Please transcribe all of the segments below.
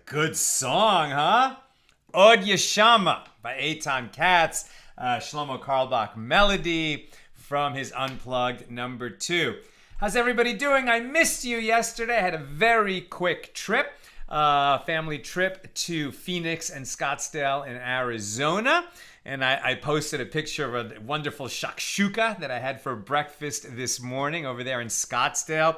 Good song, huh? Od Yeshama by Eitan Katz, Shlomo Carlebach melody from his Unplugged #2. How's everybody doing? I missed you yesterday. I had a very quick trip, family trip to Phoenix and Scottsdale in Arizona. And I posted a picture of a wonderful shakshuka that I had for breakfast this morning over there in Scottsdale.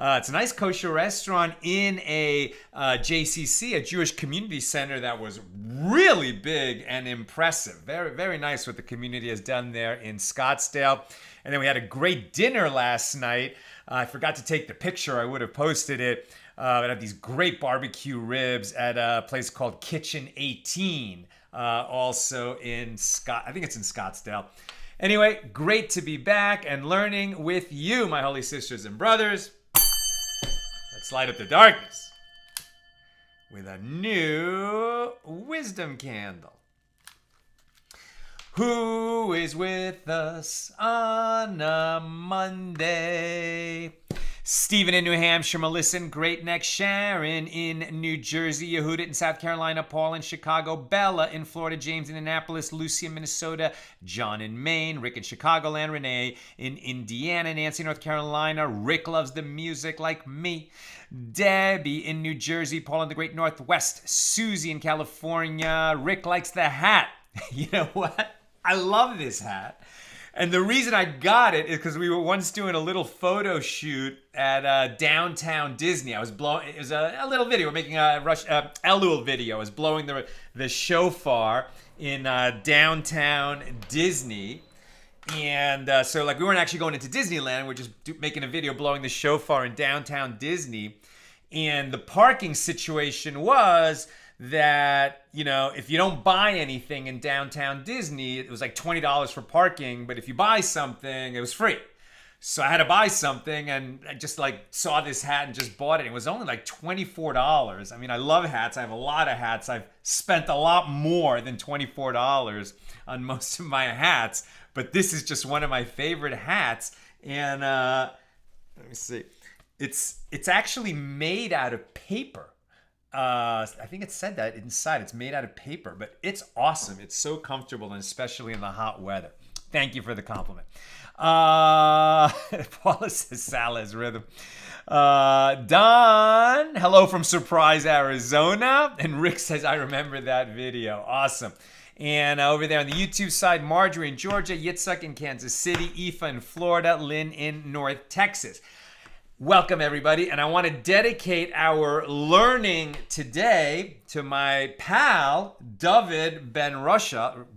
It's a nice kosher restaurant in a JCC, a Jewish community center that was really big and impressive. Very, very nice what the community has done there in Scottsdale. And then we had a great dinner last night. I forgot to take the picture. I would have posted it. We had these great barbecue ribs at a place called Kitchen 18, also in I think it's in Scottsdale. Anyway, great to be back and learning with you, my holy sisters and brothers. Let's light up the darkness with a new wisdom candle. Who is with us on a Monday? Stephen in New Hampshire, Melissa in Great Neck, Sharon in New Jersey, Yehuda in South Carolina, Paul in Chicago, Bella in Florida, James in Annapolis, Lucy in Minnesota, John in Maine, Rick in Chicagoland, Renee in Indiana, Nancy in North Carolina, Rick loves the music like me, Debbie in New Jersey, Paul in the Great Northwest, Susie in California, Rick likes the hat. You know what? I love this hat. And the reason I got it is because we were once doing a little photo shoot at downtown Disney. It was a little video. We're making a Elul video. I was blowing the shofar in downtown Disney. And so we weren't actually going into Disneyland. We're just making a video blowing the shofar in downtown Disney. And the parking situation was that, if you don't buy anything in downtown Disney, it was like $20 for parking, but if you buy something, it was free. So I had to buy something, and I just saw this hat and just bought it. It was only like $24. I mean, I love hats. I have a lot of hats. I've spent a lot more than $24 on most of my hats, but this is just one of my favorite hats. And let me see. It's actually made out of paper. I think it said that inside. It's made out of paper, but it's awesome. It's so comfortable, and especially in the hot weather. Thank you for the compliment. Paula says Salah's rhythm. Don, hello from Surprise, Arizona. And Rick says, I remember that video. Awesome. And over there on the YouTube side, Marjorie in Georgia, Yitzhak in Kansas City, Aoife in Florida, Lynn in North Texas. Welcome, everybody, and I want to dedicate our learning today to my pal, David Ben Rochelle,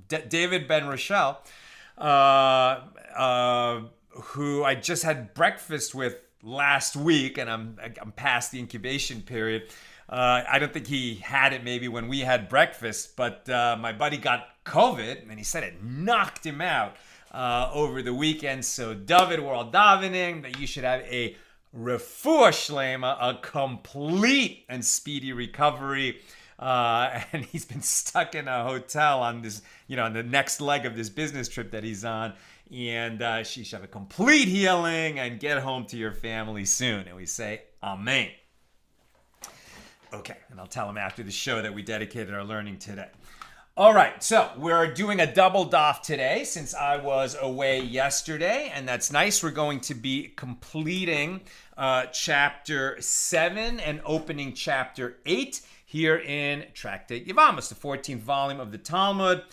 who I just had breakfast with last week, and I'm past the incubation period. I don't think he had it maybe when we had breakfast, but my buddy got COVID, and he said it knocked him out over the weekend. So, David, we're all davening that you should have a refuah shlema, a complete and speedy recovery. And he's been stuck in a hotel on this, on the next leg of this business trip that he's on. And she should have a complete healing and get home to your family soon. And we say, Amen. Okay, and I'll tell him after the show that we dedicated our learning today. All right, so we're doing a double daf today since I was away yesterday, and that's nice. We're going to be completing chapter 7 and opening chapter 8 here in Tractate Yevamos, the 14th volume of the Talmud.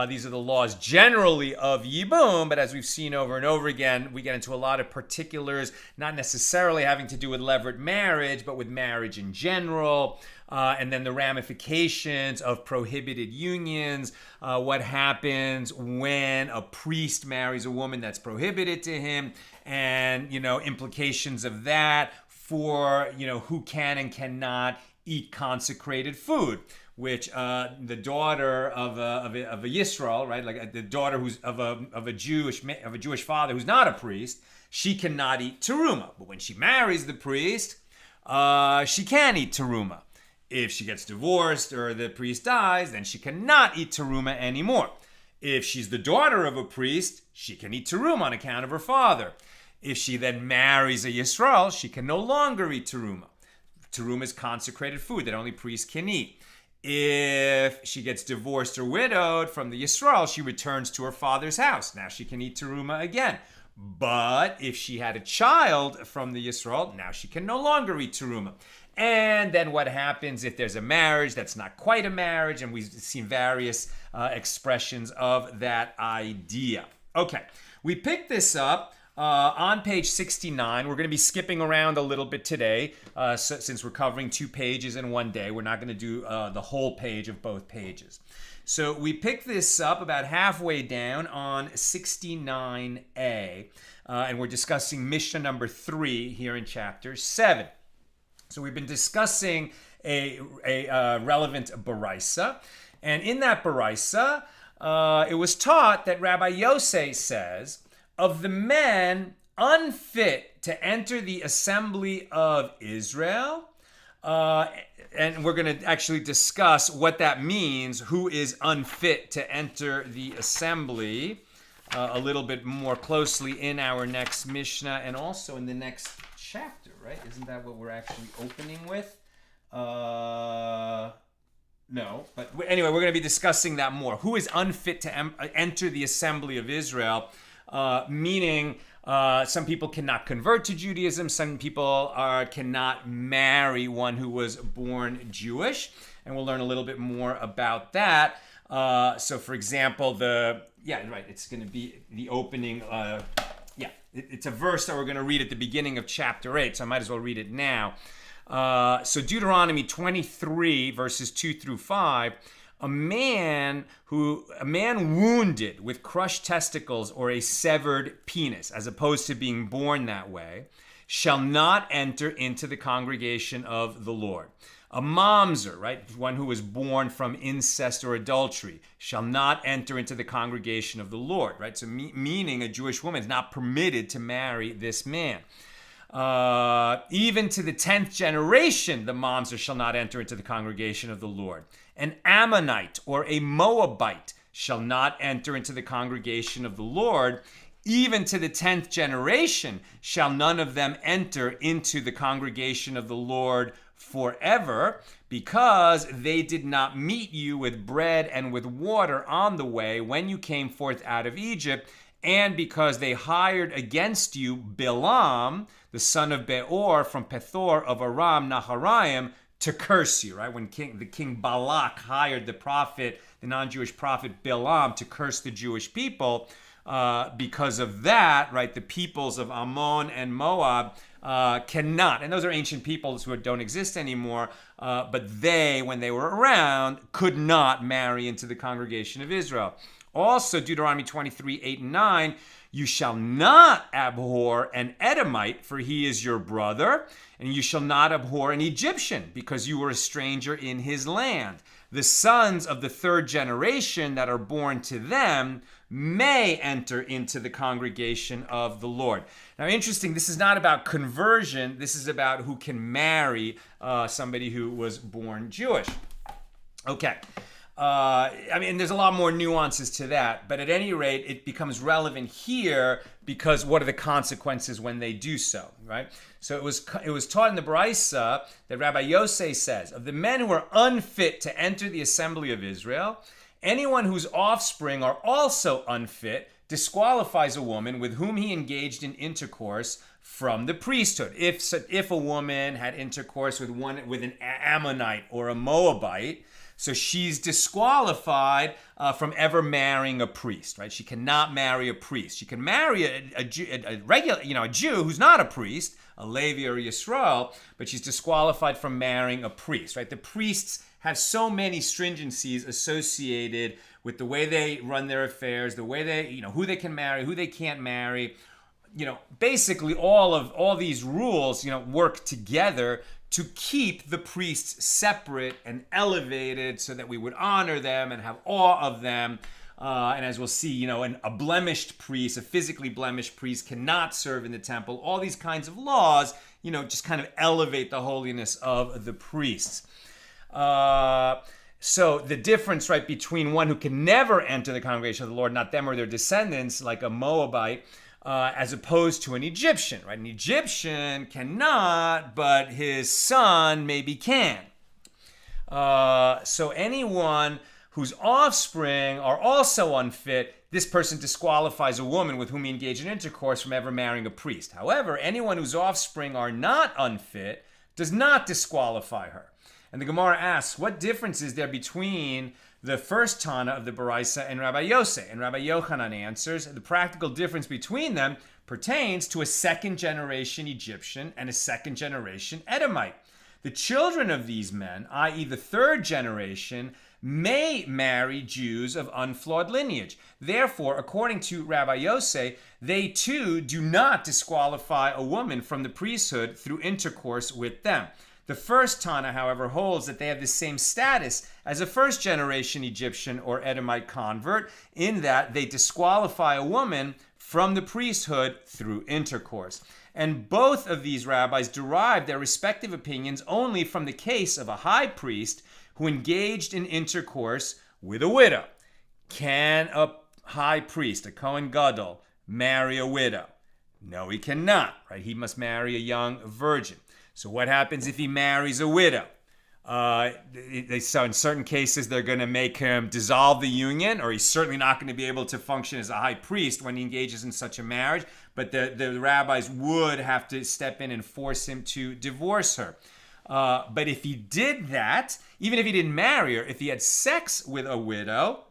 These are the laws generally of Yibum, but as we've seen over and over again, we get into a lot of particulars, not necessarily having to do with levirate marriage, but with marriage in general. And then the ramifications of prohibited unions, what happens when a priest marries a woman that's prohibited to him, and, implications of that for, who can and cannot eat consecrated food, which the daughter of a Yisrael, right, like the daughter who's of a Jewish father who's not a priest, she cannot eat teruma. But when she marries the priest, she can eat teruma. If she gets divorced or the priest dies, then she cannot eat teruma anymore. If she's the daughter of a priest, she can eat teruma on account of her father. If she then marries a Yisrael, she can no longer eat teruma. Teruma is consecrated food that only priests can eat. If she gets divorced or widowed from the Yisrael, she returns to her father's house. Now she can eat teruma again. But if she had a child from the Yisrael, now she can no longer eat teruma. And then what happens if there's a marriage that's not quite a marriage? And we've seen various expressions of that idea. Okay, we picked this up on page 69. We're going to be skipping around a little bit today since we're covering 2 pages in one day. We're not going to do the whole page of both pages. So we picked this up about halfway down on 69a, and we're discussing Mishna number 3 here in chapter 7. So we've been discussing a relevant baraisa, and in that baraisa, it was taught that Rabbi Yosei says, of the men unfit to enter the assembly of Israel, and we're going to actually discuss what that means, who is unfit to enter the assembly, a little bit more closely in our next Mishnah and also in the next chapter, right? Isn't that what we're actually opening with? No, but anyway, we're going to be discussing that more. Who is unfit to enter the assembly of Israel? Meaning some people cannot convert to Judaism. Some people cannot marry one who was born Jewish. And we'll learn a little bit more about that. So, for example, it's going to be the opening. It's a verse that we're going to read at the beginning of chapter 8. So I might as well read it now. So Deuteronomy 23, verses 2 through 5. A man wounded with crushed testicles or a severed penis, as opposed to being born that way, shall not enter into the congregation of the Lord. A mamzer, right, one who was born from incest or adultery, shall not enter into the congregation of the Lord, right? So meaning a Jewish woman is not permitted to marry this man. Even to the 10th generation, the mamzer shall not enter into the congregation of the Lord. An Ammonite or a Moabite shall not enter into the congregation of the Lord. Even to the 10th generation shall none of them enter into the congregation of the Lord forever, because they did not meet you with bread and with water on the way when you came forth out of Egypt, and because they hired against you Bilam, the son of Beor from Pethor of Aram Naharaim, to curse you, right? When the king Balak hired the non-Jewish prophet Bilam to curse the Jewish people, because of that, right, the peoples of Ammon and Moab cannot, and those are ancient peoples who don't exist anymore, but they, when they were around, could not marry into the congregation of Israel. Also, Deuteronomy 23, 8 and 9, you shall not abhor an Edomite, for he is your brother, and you shall not abhor an Egyptian, because you were a stranger in his land. The sons of the 3rd generation that are born to them may enter into the congregation of the Lord. Now, interesting, this is not about conversion. This is about who can marry somebody who was born Jewish. Okay. There's a lot more nuances to that, but at any rate, it becomes relevant here because what are the consequences when they do so, right? So it was taught in the Baraisa that Rabbi Yosei says, of the men who are unfit to enter the assembly of Israel, anyone whose offspring are also unfit disqualifies a woman with whom he engaged in intercourse from the priesthood. If a woman had intercourse with an Ammonite or a Moabite, So she's disqualified from ever marrying a priest, right? She cannot marry a priest. She can marry a regular, a Jew who's not a priest, a Levi or a Yisrael, but she's disqualified from marrying a priest, right? The priests have so many stringencies associated with the way they run their affairs, the way they, who they can marry, who they can't marry. Basically all these rules, work together to keep the priests separate and elevated so that we would honor them and have awe of them. And as we'll see, a blemished priest, a physically blemished priest cannot serve in the temple. All these kinds of laws, just kind of elevate the holiness of the priests. So the difference, right, between one who can never enter the congregation of the Lord, not them or their descendants, like a Moabite, as opposed to an Egyptian, right? An Egyptian cannot, but his son maybe can. So anyone whose offspring are also unfit, this person disqualifies a woman with whom he engaged in intercourse from ever marrying a priest. However, anyone whose offspring are not unfit does not disqualify her. And the Gemara asks, what difference is there between the first Tana of the Baraisa and Rabbi Yosef? And Rabbi Yochanan answers, the practical difference between them pertains to a second generation Egyptian and a second generation Edomite. The children of these men, i.e. the third generation, may marry Jews of unflawed lineage. Therefore, according to Rabbi Yosef, they too do not disqualify a woman from the priesthood through intercourse with them. The first Tana, however, holds that they have the same status as a first-generation Egyptian or Edomite convert, in that they disqualify a woman from the priesthood through intercourse. And both of these rabbis derive their respective opinions only from the case of a high priest who engaged in intercourse with a widow. Can a high priest, a Kohen Gadol, marry a widow? No, he cannot, right? He must marry a young virgin. So what happens if he marries a widow? So in certain cases, they're going to make him dissolve the union, or he's certainly not going to be able to function as a high priest when he engages in such a marriage. But the rabbis would have to step in and force him to divorce her. But if he did that, even if he didn't marry her, if he had sex with a widow,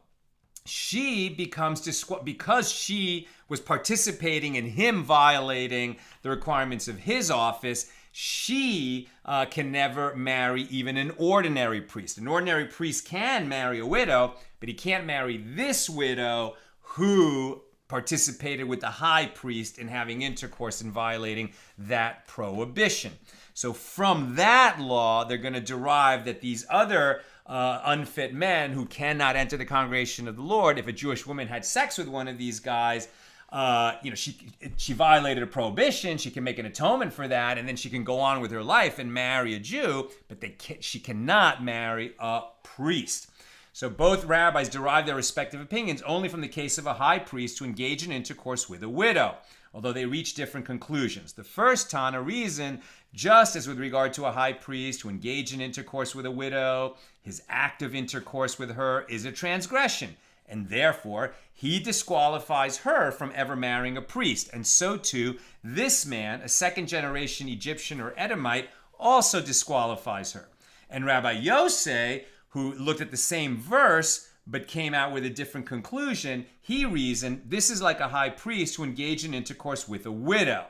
she becomes because she was participating in him violating the requirements of his office. She can never marry even an ordinary priest. An ordinary priest can marry a widow, but he can't marry this widow who participated with the high priest in having intercourse and violating that prohibition. So from that law, they're going to derive that these other unfit men who cannot enter the congregation of the Lord, if a Jewish woman had sex with one of these guys, she violated a prohibition. She can make an atonement for that, and then she can go on with her life and marry a Jew, but she cannot marry a priest. So both rabbis derive their respective opinions only from the case of a high priest to engage in intercourse with a widow, although they reach different conclusions. The first Tana reason, just as with regard to a high priest who engaged in intercourse with a widow, his act of intercourse with her is a transgression, and therefore he disqualifies her from ever marrying a priest. And so too, this man, a second generation Egyptian or Edomite, also disqualifies her. And Rabbi Yosef, who looked at the same verse but came out with a different conclusion, he reasoned this is like a high priest who engaged in intercourse with a widow.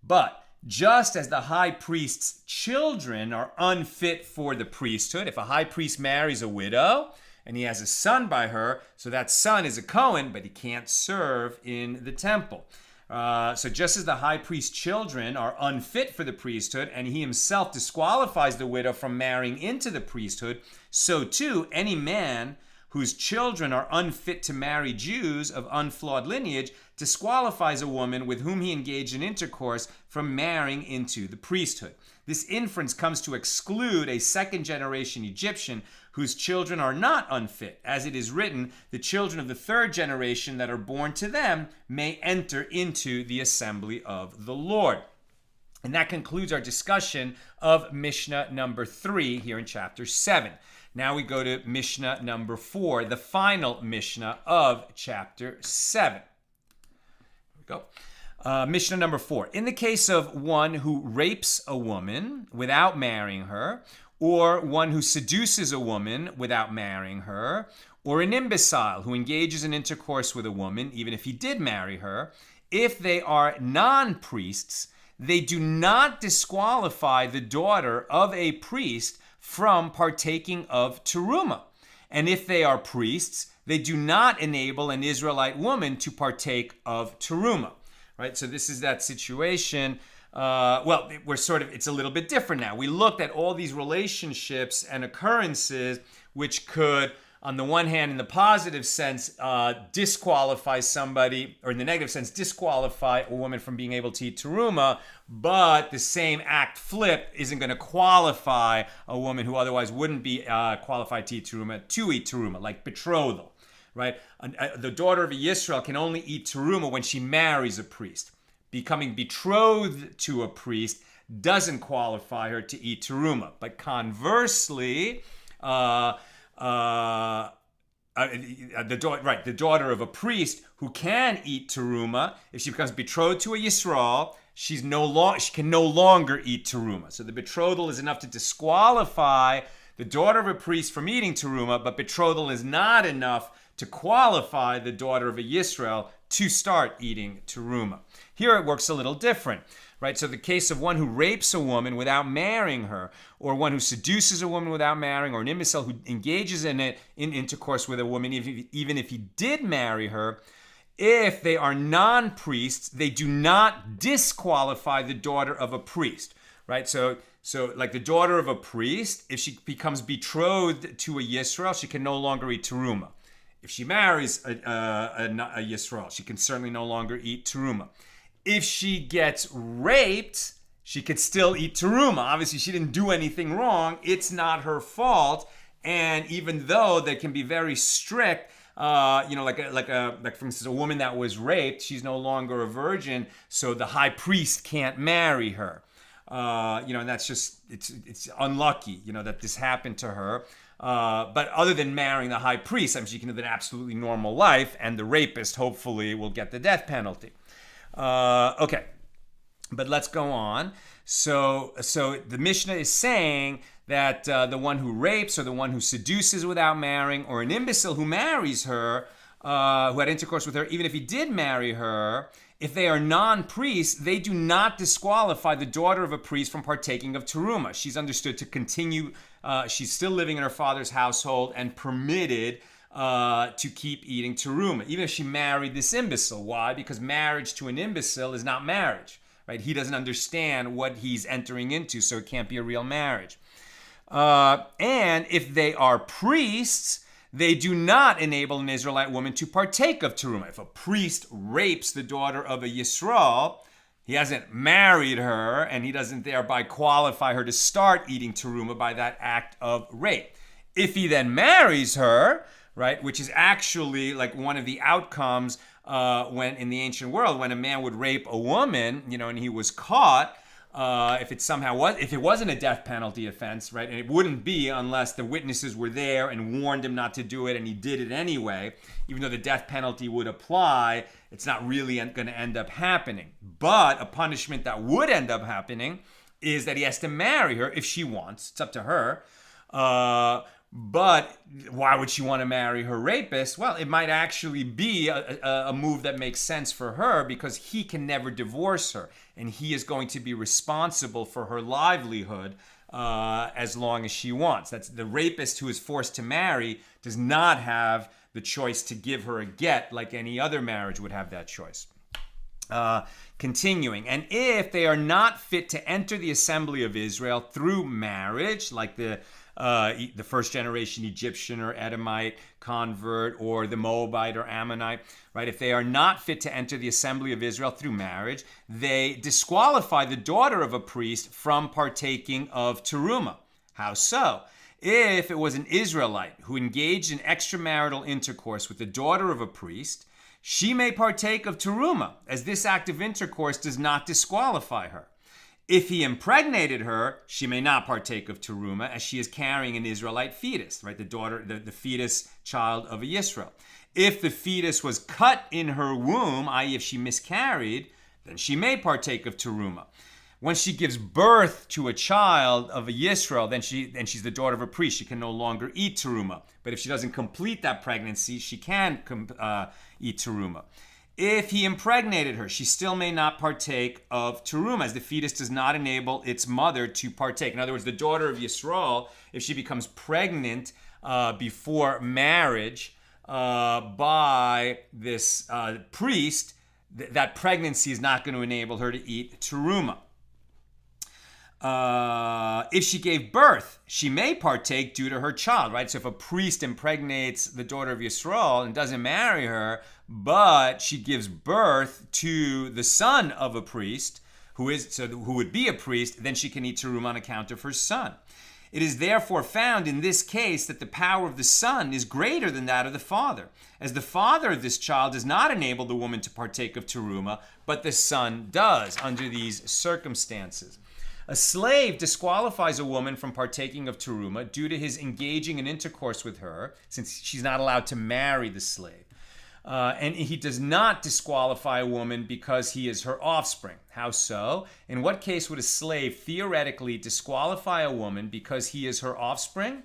But just as the high priest's children are unfit for the priesthood, if a high priest marries a widow and he has a son by her, so that son is a Cohen, but he can't serve in the temple. So just as the high priest's children are unfit for the priesthood, and he himself disqualifies the widow from marrying into the priesthood, so too any man whose children are unfit to marry Jews of unflawed lineage disqualifies a woman with whom he engaged in intercourse from marrying into the priesthood. This inference comes to exclude a second generation Egyptian whose children are not unfit. As it is written, the children of the third generation that are born to them may enter into the assembly of the Lord. And that concludes our discussion of Mishnah number 3 here in chapter 7. Now we go to Mishnah number 4, the final Mishnah of chapter 7. Here we go. Mishnah number 4. In the case of one who rapes a woman without marrying her, or one who seduces a woman without marrying her, or an imbecile who engages in intercourse with a woman, even if he did marry her, if they are non-priests, they do not disqualify the daughter of a priest from partaking of teruma. And if they are priests, they do not enable an Israelite woman to partake of teruma. Right? So this is that situation. It's a little bit different now. We looked at all these relationships and occurrences which could, on the one hand, in the positive sense, disqualify somebody, or in the negative sense, disqualify a woman from being able to eat teruma, but the same act flipped isn't going to qualify a woman who otherwise wouldn't be qualified to eat teruma, like betrothal, right? The daughter of a Yisrael can only eat teruma when she marries a priest. Becoming betrothed to a priest doesn't qualify her to eat teruma. But conversely, the daughter of a priest who can eat teruma, if she becomes betrothed to a Yisrael, she can no longer eat teruma. So the betrothal is enough to disqualify the daughter of a priest from eating teruma, but betrothal is not enough to qualify the daughter of a Yisrael to start eating teruma. Here it works a little different, right? So the case of one who rapes a woman without marrying her, or one who seduces a woman without marrying, or an imbecile who engages in intercourse with a woman, even if he did marry her, if they are non-priests, they do not disqualify the daughter of a priest, right? So like the daughter of a priest, if she becomes betrothed to a Yisrael, she can no longer eat teruma. If she marries a Yisrael, she can certainly no longer eat teruma. If she gets raped, she could still eat teruma. Obviously, she didn't do anything wrong. It's not her fault. And even though they can be very strict, like for instance, a woman that was raped, she's no longer a virgin, so the high priest can't marry her. And that's just it's unlucky, that this happened to her. But other than marrying the high priest, she can live an absolutely normal life, and the rapist hopefully will get the death penalty. Okay, but let's go on. So the Mishnah is saying that the one who rapes, or the one who seduces without marrying, or an imbecile who marries her, who had intercourse with her, even if he did marry her, if they are non-priests, they do not disqualify the daughter of a priest from partaking of teruma. She's understood to continue. She's still living in her father's household and permitted to keep eating teruma, even if she married this imbecile. Why? Because marriage to an imbecile is not marriage, right? He doesn't understand what he's entering into, so it can't be a real marriage. And if they are priests, they do not enable an Israelite woman to partake of teruma. If a priest rapes the daughter of a Yisrael, he hasn't married her, and he doesn't thereby qualify her to start eating teruma by that act of rape. If he then marries her, right, which is actually like one of the outcomes when in the ancient world, when a man would rape a woman, and he was caught, if it wasn't a death penalty offense, right, and it wouldn't be unless the witnesses were there and warned him not to do it, and he did it anyway, even though the death penalty would apply, it's not really going to end up happening. But a punishment that would end up happening is that he has to marry her if she wants. It's up to her. But why would she want to marry her rapist? Well, it might actually be a move that makes sense for her, because he can never divorce her, and he is going to be responsible for her livelihood as long as she wants. That's the rapist who is forced to marry does not have the choice to give her a get like any other marriage would have that choice. Continuing, and if they are not fit to enter the assembly of Israel through marriage, like the first generation Egyptian or Edomite convert, or the Moabite or Ammonite, right? If they are not fit to enter the assembly of Israel through marriage, they disqualify the daughter of a priest from partaking of teruma. How so? If it was an Israelite who engaged in extramarital intercourse with the daughter of a priest, she may partake of teruma, as this act of intercourse does not disqualify her. If he impregnated her, she may not partake of teruma, as she is carrying an Israelite fetus, right? The fetus child of a Yisrael. If the fetus was cut in her womb, i.e. if she miscarried, then she may partake of teruma. Once she gives birth to a child of a Yisrael, then she's the daughter of a priest. She can no longer eat teruma. But if she doesn't complete that pregnancy, she can eat teruma. If he impregnated her, she still may not partake of teruma, as the fetus does not enable its mother to partake. In other words, the daughter of Yisrael, if she becomes pregnant before marriage by this priest, that pregnancy is not going to enable her to eat teruma. If she gave birth, she may partake due to her child, right? So if a priest impregnates the daughter of Yisrael and doesn't marry her, but she gives birth to the son of a priest, who would be a priest, then she can eat teruma on account of her son. It is therefore found in this case that the power of the son is greater than that of the father, as the father of this child does not enable the woman to partake of teruma, but the son does under these circumstances. A slave disqualifies a woman from partaking of teruma due to his engaging in intercourse with her, since she's not allowed to marry the slave. And he does not disqualify a woman because he is her offspring. How so? In what case would a slave theoretically disqualify a woman because he is her offspring?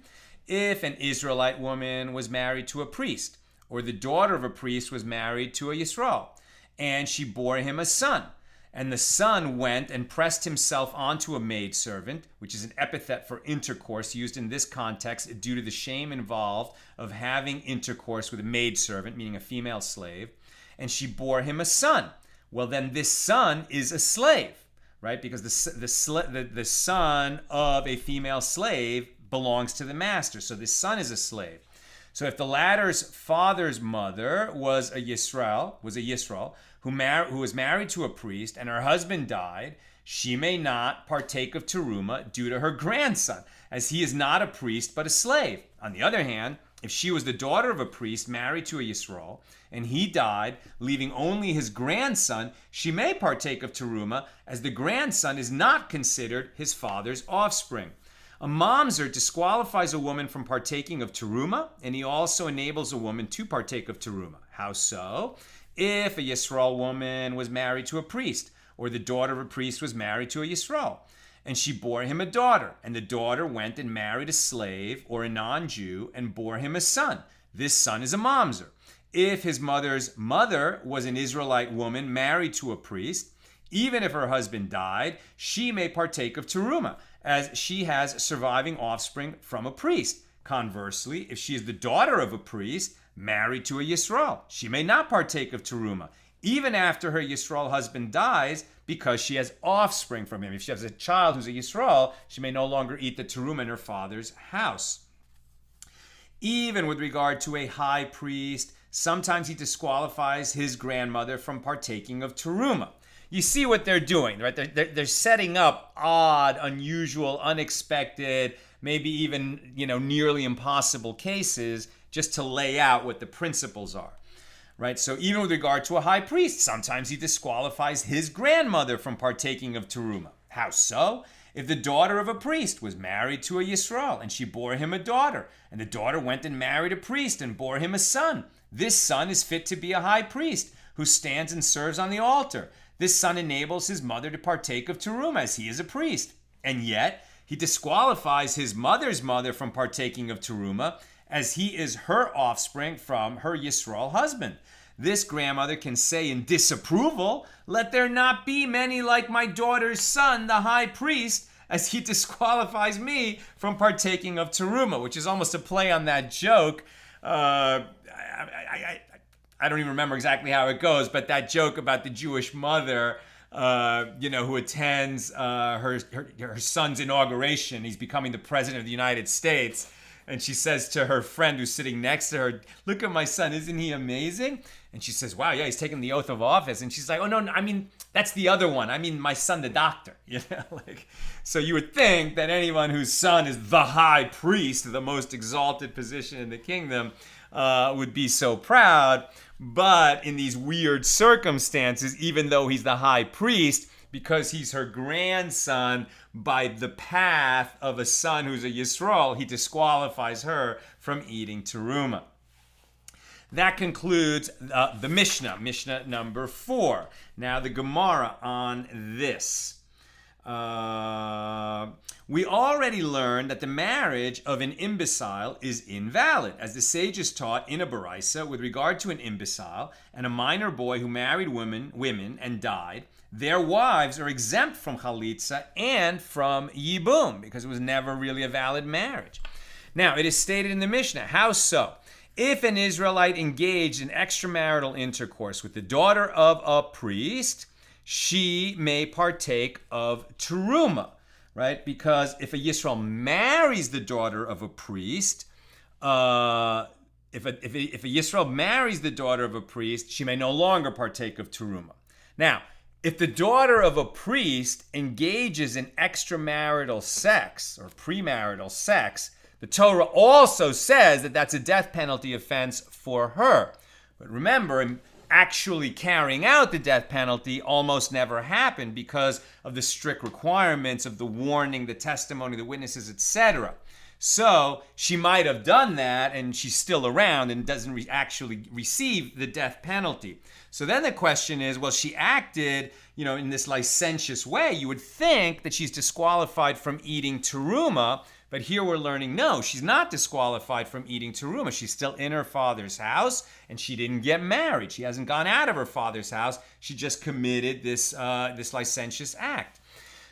If an Israelite woman was married to a priest, or the daughter of a priest was married to a Yisrael, and she bore him a son, and the son went and pressed himself onto a maidservant, which is an epithet for intercourse used in this context due to the shame involved of having intercourse with a maidservant, meaning a female slave, and she bore him a son. Well, then this son is a slave, right? Because the son of a female slave belongs to the master. So this son is a slave. So if the latter's father's mother was a Yisrael, who was married to a priest, and her husband died, she may not partake of teruma due to her grandson, as he is not a priest but a slave. On the other hand, if she was the daughter of a priest married to a Yisrael, and he died, leaving only his grandson, she may partake of teruma, as the grandson is not considered his father's offspring. A mamzer disqualifies a woman from partaking of teruma, and he also enables a woman to partake of teruma. How so? If a Yisrael woman was married to a priest, or the daughter of a priest was married to a Yisrael, and she bore him a daughter, and the daughter went and married a slave or a non-Jew and bore him a son. This son is a mamzer. If his mother's mother was an Israelite woman married to a priest, even if her husband died, she may partake of teruma, as she has surviving offspring from a priest. Conversely, if she is the daughter of a priest married to a Yisrael, she may not partake of teruma, even after her Yisrael husband dies, because she has offspring from him. If she has a child who's a Yisrael, she may no longer eat the teruma in her father's house. Even with regard to a high priest, sometimes he disqualifies his grandmother from partaking of teruma. You see what they're doing, right? They're setting up odd, unusual, unexpected, maybe even nearly impossible cases just to lay out what the principles are, right? So even with regard to a high priest, sometimes he disqualifies his grandmother from partaking of teruma. How so? If the daughter of a priest was married to a Yisrael and she bore him a daughter, and the daughter went and married a priest and bore him a son, this son is fit to be a high priest who stands and serves on the altar. This son enables his mother to partake of teruma, as he is a priest. And yet, he disqualifies his mother's mother from partaking of teruma, as he is her offspring from her Yisrael husband. This grandmother can say in disapproval, "Let there not be many like my daughter's son, the high priest, as he disqualifies me from partaking of teruma," which is almost a play on that joke. I don't even remember exactly how it goes, but that joke about the Jewish mother, who attends her son's inauguration. He's becoming the president of the United States. And she says to her friend who's sitting next to her, "Look at my son, isn't he amazing?" And she says, "Wow, yeah, he's taking the oath of office." And she's like, "Oh, no, I mean, that's the other one. I mean, my son, the doctor." So you would think that anyone whose son is the high priest, the most exalted position in the kingdom, would be so proud. But in these weird circumstances, even though he's the high priest, because he's her grandson by the path of a son who's a Yisrael, he disqualifies her from eating teruma. That concludes the Mishnah, Mishnah number 4. Now the Gemara on this. We already learned that the marriage of an imbecile is invalid, as the sages taught in a baraisa with regard to an imbecile and a minor boy who married women and died. Their wives are exempt from chalitza and from yibum because it was never really a valid marriage. Now, it is stated in the Mishnah. How so? If an Israelite engaged in extramarital intercourse with the daughter of a priest, she may partake of teruma, right? Because if a Yisrael marries the daughter of a priest, if a Yisrael marries the daughter of a priest, she may no longer partake of teruma. Now, if the daughter of a priest engages in extramarital sex or premarital sex, the Torah also says that that's a death penalty offense for her. But remember, actually carrying out the death penalty almost never happened because of the strict requirements of the warning, the testimony, the witnesses, etc. So she might have done that and she's still around and doesn't actually receive the death penalty. So then the question is, well, she acted, in this licentious way. You would think that she's disqualified from eating teruma, but here we're learning, no, she's not disqualified from eating teruma. She's still in her father's house, and she didn't get married. She hasn't gone out of her father's house. She just committed this licentious act.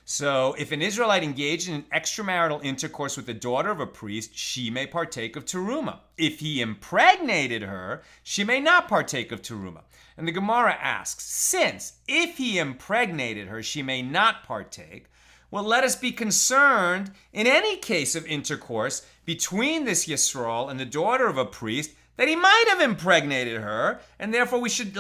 So if an Israelite engaged in extramarital intercourse with the daughter of a priest, she may partake of teruma. If he impregnated her, she may not partake of teruma. And the Gemara asks, since if he impregnated her, she may not partake, well, let us be concerned in any case of intercourse between this Yisrael and the daughter of a priest that he might have impregnated her, and therefore we should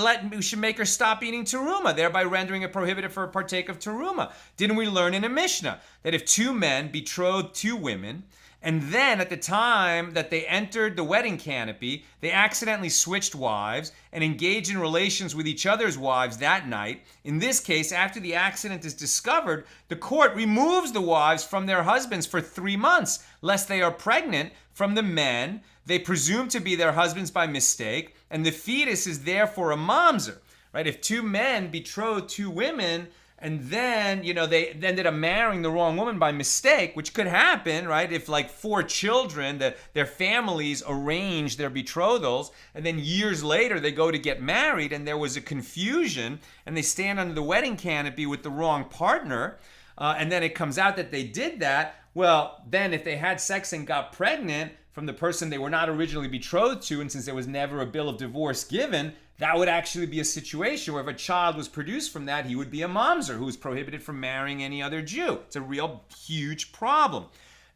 make her stop eating teruma, thereby rendering it prohibited for her to partake of teruma. Didn't we learn in a Mishnah that if two men betrothed two women, and then at the time that they entered the wedding canopy, they accidentally switched wives and engaged in relations with each other's wives that night? In this case, after the accident is discovered, the court removes the wives from their husbands for 3 months, lest they are pregnant from the men they presume to be their husbands by mistake, and the fetus is therefore a mamzer, right? If two men betrothed two women, and then, they ended up marrying the wrong woman by mistake, which could happen, right? If like 4 children, their families arranged their betrothals, and then years later they go to get married, and there was a confusion, and they stand under the wedding canopy with the wrong partner, and then it comes out that they did that, well, then if they had sex and got pregnant from the person they were not originally betrothed to, and since there was never a bill of divorce given, that would actually be a situation where if a child was produced from that, he would be a mamzer who was prohibited from marrying any other Jew. It's a real huge problem.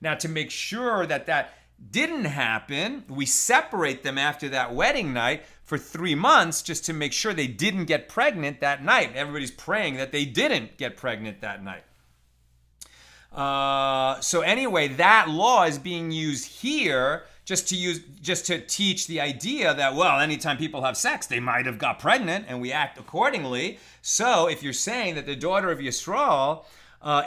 Now, to make sure that didn't happen, we separate them after that wedding night for 3 months just to make sure they didn't get pregnant that night. Everybody's praying that they didn't get pregnant that night. So anyway, that law is being used here just to teach the idea that, well, anytime people have sex, they might have got pregnant, and we act accordingly. So if you're saying that the daughter of Yisrael,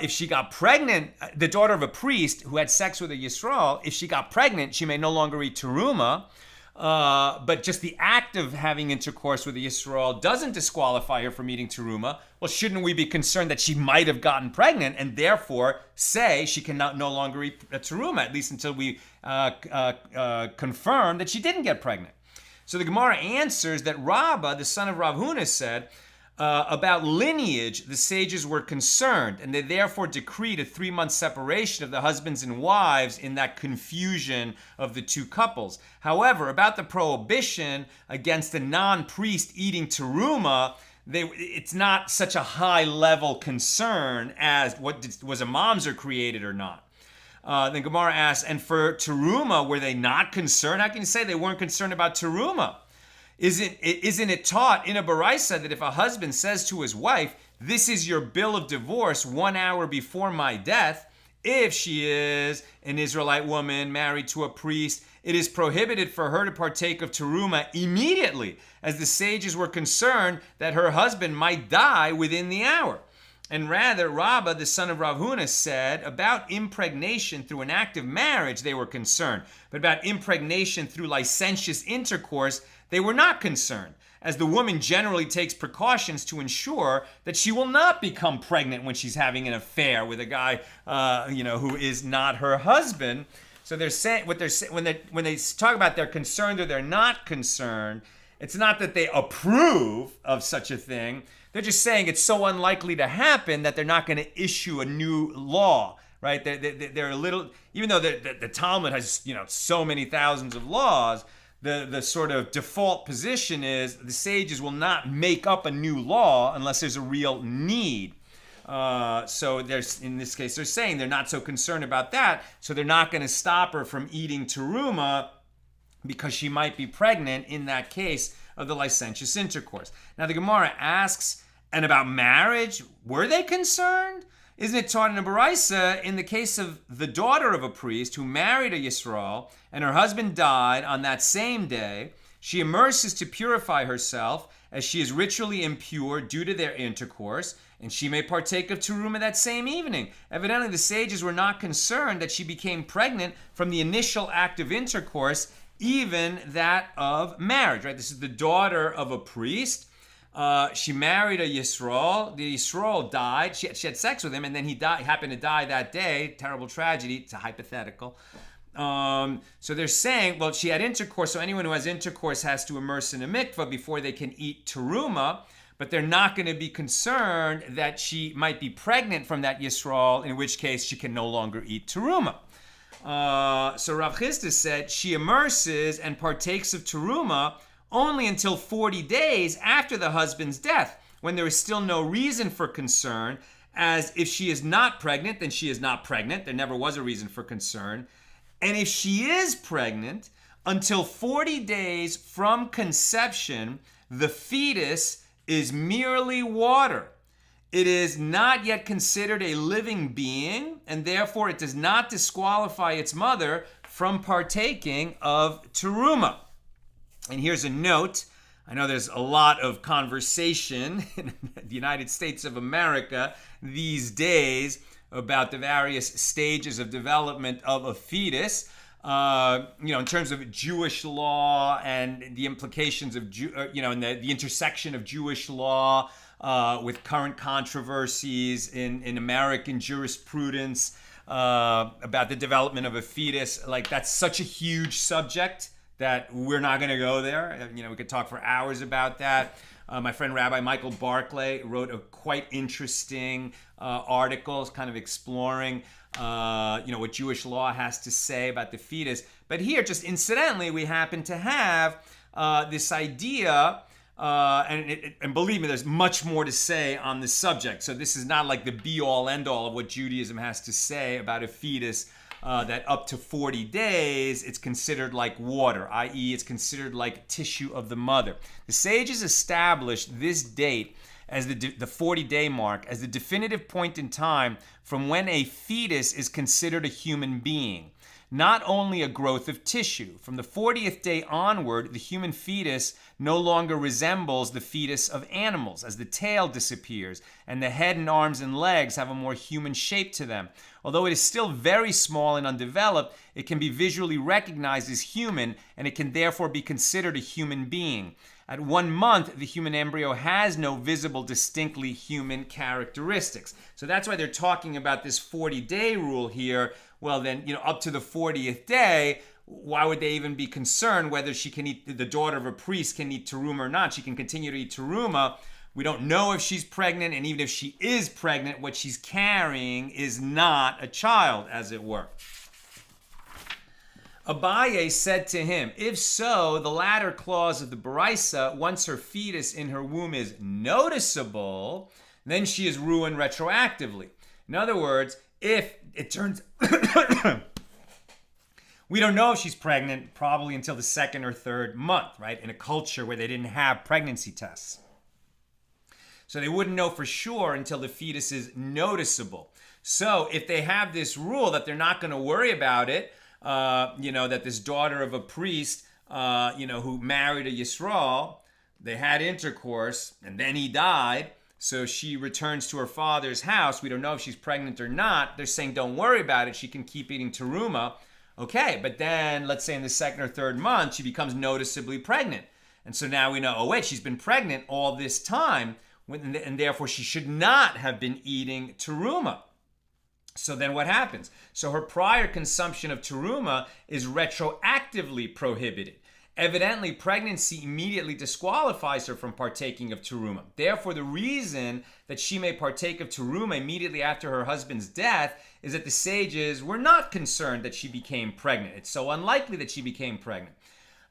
if she got pregnant, the daughter of a priest who had sex with a Yisrael, if she got pregnant, she may no longer eat teruma. But just the act of having intercourse with a Yisrael doesn't disqualify her from eating teruma. Well, shouldn't we be concerned that she might have gotten pregnant and therefore say she can no longer eat teruma, at least until we confirm that she didn't get pregnant? So the Gemara answers that Rabbah, the son of Rav Huna, said, about lineage, the sages were concerned, and they therefore decreed a 3-month separation of the husbands and wives in that confusion of the two couples. However, about the prohibition against a non-priest eating teruma, it's not such a high-level concern as was a mamzer created or not. Then Gemara asks, and for teruma, were they not concerned? How can you say they weren't concerned about teruma? Isn't it taught in a baraisa that if a husband says to his wife, this is your bill of divorce 1 hour before my death, if she is an Israelite woman married to a priest, it is prohibited for her to partake of teruma immediately, as the sages were concerned that her husband might die within the hour. And rather, Rabbah, the son of Rav Huna, said about impregnation through an act of marriage, they were concerned. But about impregnation through licentious intercourse, they were not concerned, as the woman generally takes precautions to ensure that she will not become pregnant when she's having an affair with a guy, who is not her husband. So they're saying when they talk about they're concerned or they're not concerned, it's not that they approve of such a thing. They're just saying it's so unlikely to happen that they're not going to issue a new law, right? They're a little, even though the Talmud has so many thousands of laws. The sort of default position is the sages will not make up a new law unless there's a real need. So in this case, they're saying they're not so concerned about that, so they're not going to stop her from eating teruma because she might be pregnant in that case of the licentious intercourse. Now the Gemara asks, and about marriage, were they concerned? Isn't it taught in a Baraisa, in the case of the daughter of a priest who married a Yisrael and her husband died on that same day, she immerses to purify herself as she is ritually impure due to their intercourse, and she may partake of teruma that same evening. Evidently, the sages were not concerned that she became pregnant from the initial act of intercourse, even that of marriage, right? This is the daughter of a priest. She married a Yisrael. The Yisrael died. She had sex with him, and then he died. He happened to die that day. Terrible tragedy. It's a hypothetical. So they're saying, well, she had intercourse, so anyone who has intercourse has to immerse in a mikvah before they can eat teruma, but they're not going to be concerned that she might be pregnant from that Yisrael, in which case she can no longer eat teruma. So Rav Chisda said she immerses and partakes of teruma only until 40 days after the husband's death, when there is still no reason for concern, as if she is not pregnant, then she is not pregnant. There never was a reason for concern. And if she is pregnant, until 40 days from conception, the fetus is merely water. It is not yet considered a living being, and therefore it does not disqualify its mother from partaking of teruma. And here's a note. I know there's a lot of conversation in the United States of America these days about the various stages of development of a fetus, in terms of Jewish law and the implications of, and the intersection of Jewish law with current controversies in American jurisprudence about the development of a fetus. Like, that's such a huge subject that we're not going to go there. We could talk for hours about that. My friend Rabbi Michael Barclay wrote a quite interesting article, kind of exploring, what Jewish law has to say about the fetus. But here, just incidentally, we happen to have this idea, and believe me, there's much more to say on this subject. So this is not like the be-all, end-all of what Judaism has to say about a fetus. That up to 40 days, it's considered like water, i.e. it's considered like tissue of the mother. The sages established this date as the 40-day mark as the definitive point in time from when a fetus is considered a human being, not only a growth of tissue. From the 40th day onward, the human fetus no longer resembles the fetus of animals, as the tail disappears and the head and arms and legs have a more human shape to them. Although it is still very small and undeveloped, it can be visually recognized as human, and it can therefore be considered a human being. At 1 month, the human embryo has no visible, distinctly human characteristics. So that's why they're talking about this 40-day rule here. Well, then, up to the 40th day, why would they even be concerned whether she can eat, the daughter of a priest can eat teruma or not? She can continue to eat teruma. We don't know if she's pregnant, and even if she is pregnant, what she's carrying is not a child, as it were. Abaye said to him, if so, the latter clause of the Baraisa, once her fetus in her womb is noticeable, then she is ruined retroactively. In other words, if it turns... We don't know if she's pregnant probably until the 2nd or 3rd month, right? In a culture where they didn't have pregnancy tests. So they wouldn't know for sure until the fetus is noticeable. So if they have this rule that they're not going to worry about it, that this daughter of a priest, who married a Yisrael, they had intercourse, and then he died, so she returns to her father's house. We don't know if she's pregnant or not. They're saying, don't worry about it. She can keep eating teruma. Okay, but then let's say in the 2nd or 3rd month, she becomes noticeably pregnant. And so now we know, oh wait, she's been pregnant all this time, and therefore she should not have been eating teruma. So then what happens? So her prior consumption of teruma is retroactively prohibited. Evidently, pregnancy immediately disqualifies her from partaking of teruma. Therefore, the reason that she may partake of teruma immediately after her husband's death is that the sages were not concerned that she became pregnant. It's so unlikely that she became pregnant.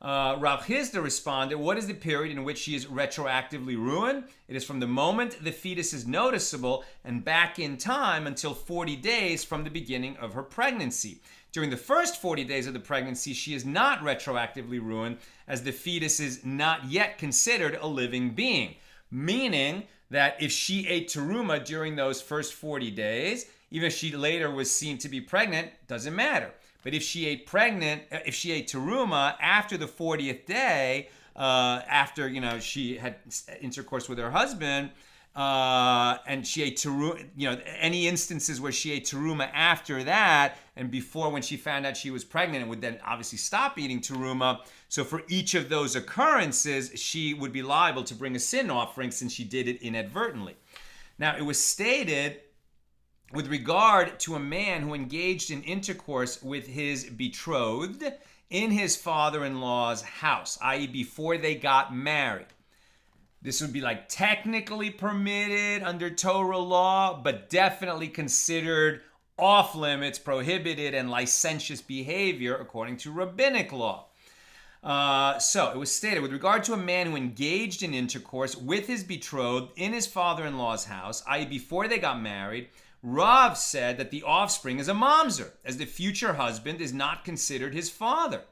Rav Chisda responded, what is the period in which she is retroactively ruined? It is from the moment the fetus is noticeable and back in time until 40 days from the beginning of her pregnancy. During the first 40 days of the pregnancy, she is not retroactively ruined, as the fetus is not yet considered a living being. Meaning that if she ate teruma during those first 40 days, even if she later was seen to be pregnant, doesn't matter. But if she ate teruma after the 40th day, after she had intercourse with her husband, and she ate teruma, any instances where she ate teruma after that, and before when she found out she was pregnant, and would then obviously stop eating teruma. So for each of those occurrences, she would be liable to bring a sin offering since she did it inadvertently. Now, it was stated with regard to a man who engaged in intercourse with his betrothed in his father-in-law's house, i.e. before they got married. This would be like technically permitted under Torah law, but definitely considered off limits, prohibited, and licentious behavior according to rabbinic law. So it was stated, with regard to a man who engaged in intercourse with his betrothed in his father-in-law's house, i.e. before they got married, Rav said that the offspring is a mamzer, as the future husband is not considered his father.